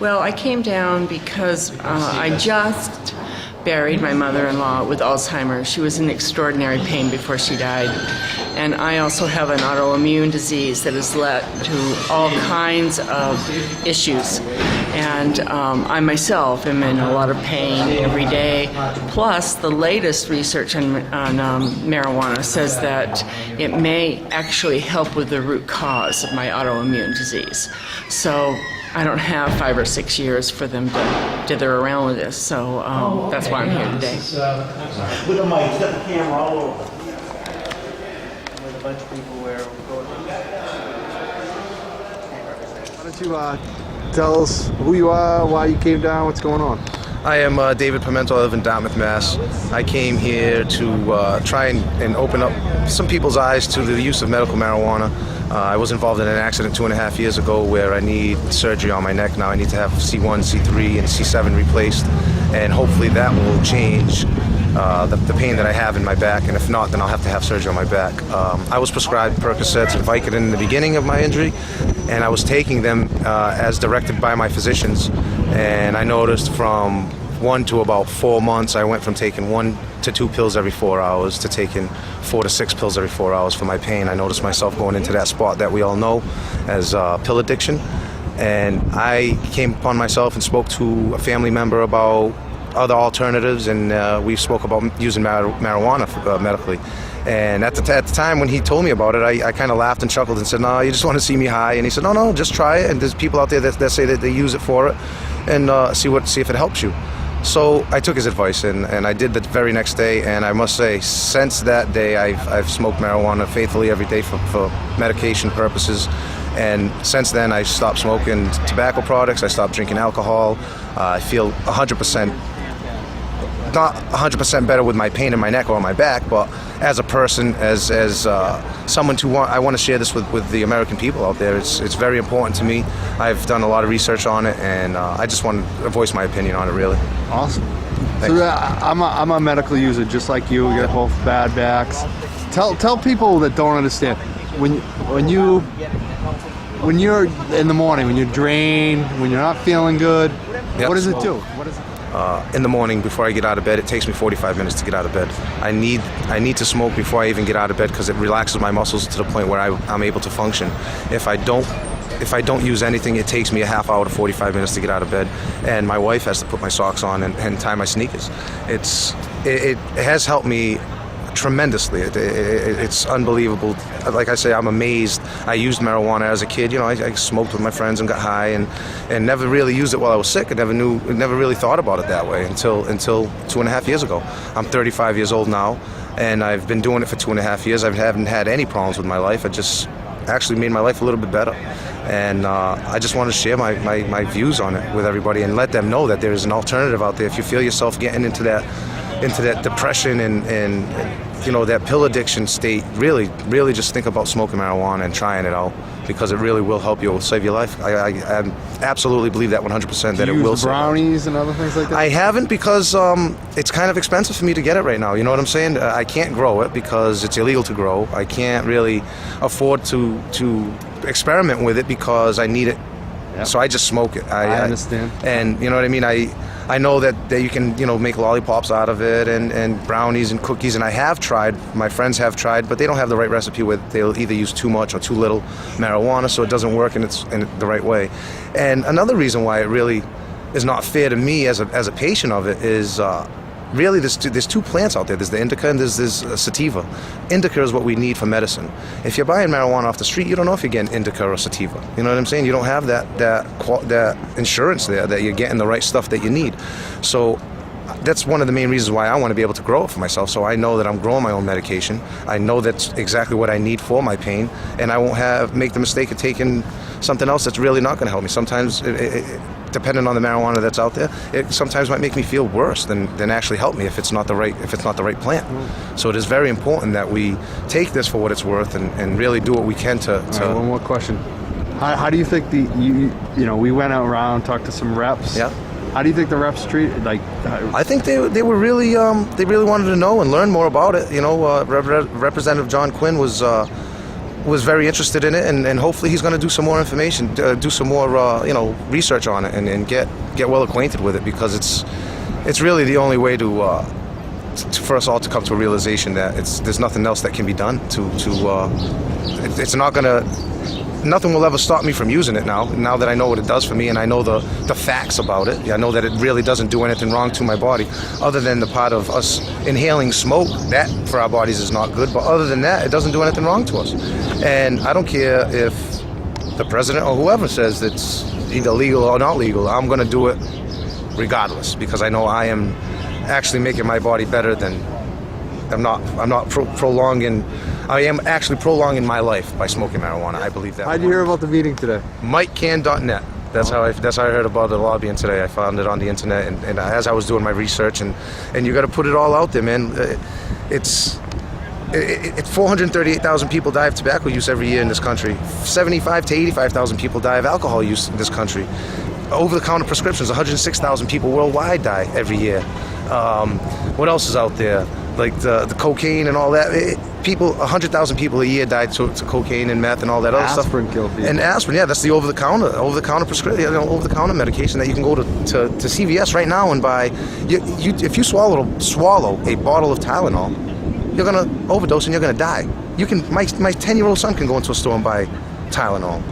Well, I came down because I just buried my mother-in-law with Alzheimer's. She was in extraordinary pain before she died. And I also have an autoimmune disease that has led to all kinds of issues. And I myself am in a lot of pain every day. Plus, the latest research on marijuana says that it may actually help with the root cause of my autoimmune disease. So I don't have 5 or 6 years for them to dither around with this, so that's why I'm here today. With the mic, set the camera all over. With a bunch of people where we're going. Why don't you tell us who you are, why you came down, what's going on? I am David Pimentel. I live in Dartmouth, Mass. I came here to try and open up some people's eyes to the use of medical marijuana. I was involved in an accident 2.5 years ago where I need surgery on my neck. Now I need to have C1, C3, and C7 replaced, and hopefully that will change the pain that I have in my back, and if not, then I'll have to have surgery on my back. I was prescribed Percocets and Vicodin in the beginning of my injury, and I was taking them as directed by my physicians, and I noticed from 1 to about 4 months, I went from taking 1 to 2 pills every 4 hours to taking 4 to 6 pills every 4 hours for my pain. I noticed myself going into that spot that we all know as pill addiction, and I came upon myself and spoke to a family member about other alternatives, and we spoke about using marijuana medically. And at the time when he told me about it, I kind of laughed and chuckled and said, "No, you just want to see me high." And he said, "No, just try it. And there's people out there that say that they use it for it, and see if it helps you." So I took his advice, and I did the very next day. And I must say, since that day, I've smoked marijuana faithfully every day for medication purposes. And since then, I stopped smoking tobacco products. I stopped drinking alcohol. I feel 100%. Not 100% better with my pain in my neck or on my back, but as a person, as someone I want to share this with the American people out there. It's very important to me. I've done a lot of research on it, and I just want to voice my opinion on it, really. Awesome. Thanks. So I'm a medical user just like you. We got both bad backs. Tell people that don't understand when you're in the morning, when you're drained, when you're not feeling good. Yep. What does it do? What is it? In the morning, before I get out of bed, it takes me 45 minutes to get out of bed. I need to smoke before I even get out of bed because it relaxes my muscles to the point where I'm able to function. If I don't use anything, it takes me a half hour to 45 minutes to get out of bed, and my wife has to put my socks on and tie my sneakers. It has helped me tremendously. It's unbelievable. Like I say, I'm amazed. I used marijuana as a kid. You know, I smoked with my friends and got high, and never really used it while I was sick. I never really thought about it that way until 2.5 years ago. I'm 35 years old now, and I've been doing it for 2.5 years. I haven't had any problems with my life. I just actually made my life a little bit better, and I just want to share my views on it with everybody and let them know that there is an alternative out there. If you feel yourself getting into that depression and you know, that pill addiction state, really just think about smoking marijuana and trying it out, because it really will help you. It will save your life. I absolutely believe that 100% that it will. Do you use brownies and other things like that? I haven't, because it's kind of expensive for me to get it right now. You know what I'm saying? I can't grow it because it's illegal to grow. I can't really afford to experiment with it because I need it. Yep. So I just smoke it. I understand. And you know what I mean? I know that you can, you know, make lollipops out of it and brownies and cookies, and I have tried, my friends have tried, but they don't have the right recipe where they'll either use too much or too little marijuana, so it doesn't work in the right way. And another reason why it really is not fair to me as a patient of it is really there's two plants out there. There's the indica and there's sativa. Indica is what we need for medicine. If you're buying marijuana off the street, you don't know if you're getting indica or sativa. You know what I'm saying? You don't have that insurance there that you're getting the right stuff that you need. So that's one of the main reasons why I want to be able to grow it for myself, so I know that I'm growing my own medication. I know that's exactly what I need for my pain, and I won't make the mistake of taking something else that's really not going to help me. Sometimes, depending on the marijuana that's out there, it sometimes might make me feel worse than actually help me if it's not the right plant. So it is very important that we take this for what it's worth and really do what we can to. All right, one more question. How do you think you know, we went out around, talked to some reps. Yeah. How do you think the reps treated? I think they were really they really wanted to know and learn more about it. You know, Representative John Quinn was was very interested in it, and hopefully he's going to do some more information, do some more research on it, and get well acquainted with it, because it's really the only way for us all to come to a realization that there's nothing else that can be done it's not going to. Nothing will ever stop me from using it now that I know what it does for me, and I know the facts about it. I know that it really doesn't do anything wrong to my body, other than the part of us inhaling smoke. That for our bodies is not good, but other than that, it doesn't do anything wrong to us. And I don't care if the president or whoever says it's either legal or not legal. I'm going to do it regardless, because I know I am actually making my body better than I'm not prolonging. I am actually prolonging my life by smoking marijuana. I believe that. How'd you hear about the meeting today? MikeCan.net. That's how I heard about the lobbying today. I found it on the internet, and as I was doing my research, and you got to put it all out there, man. It's 438,000 people die of tobacco use every year in this country. 75 to 85,000 people die of alcohol use in this country. Over-the-counter prescriptions, 106,000 people worldwide die every year. What else is out there? Like the cocaine and all that. 100,000 people a year die to cocaine and meth and all that other stuff. Aspirin kills people. And aspirin, yeah, that's the over-the-counter prescription, over-the-counter medication that you can go to CVS right now and buy. If you swallow a bottle of Tylenol, you're gonna overdose and you're gonna die. My 10-year-old son can go into a store and buy Tylenol.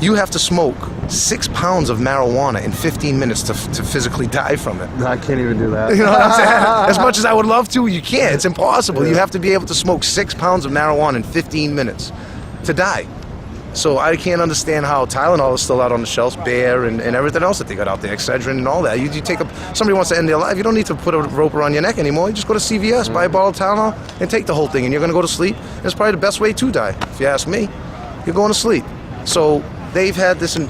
You have to smoke 6 pounds of marijuana in 15 minutes to physically die from it. I can't even do that. You know what I'm saying? As much as I would love to, you can't. It's impossible. Yeah. You have to be able to smoke 6 pounds of marijuana in 15 minutes to die. So I can't understand how Tylenol is still out on the shelves, Bayer and everything else that they got out there, Excedrin and all that. You take somebody wants to end their life, you don't need to put a rope around your neck anymore. You just go to CVS, buy a bottle of Tylenol, and take the whole thing, and you're going to go to sleep. It's probably the best way to die, if you ask me. You're going to sleep. So they've had this in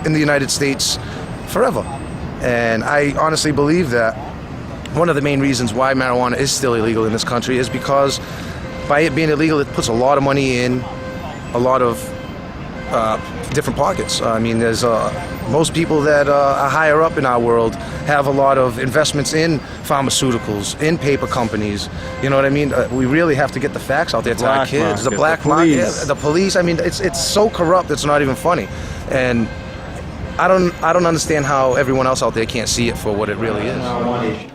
the United States forever. And I honestly believe that one of the main reasons why marijuana is still illegal in this country is because by it being illegal, it puts a lot of money in a lot of different pockets. I mean, there's most people that are higher up in our world have a lot of investments in pharmaceuticals, in paper companies. You know what I mean? We really have to get the facts out there to our kids. The black market, the police. I mean, it's so corrupt. It's not even funny. And I don't understand how everyone else out there can't see it for what it really is.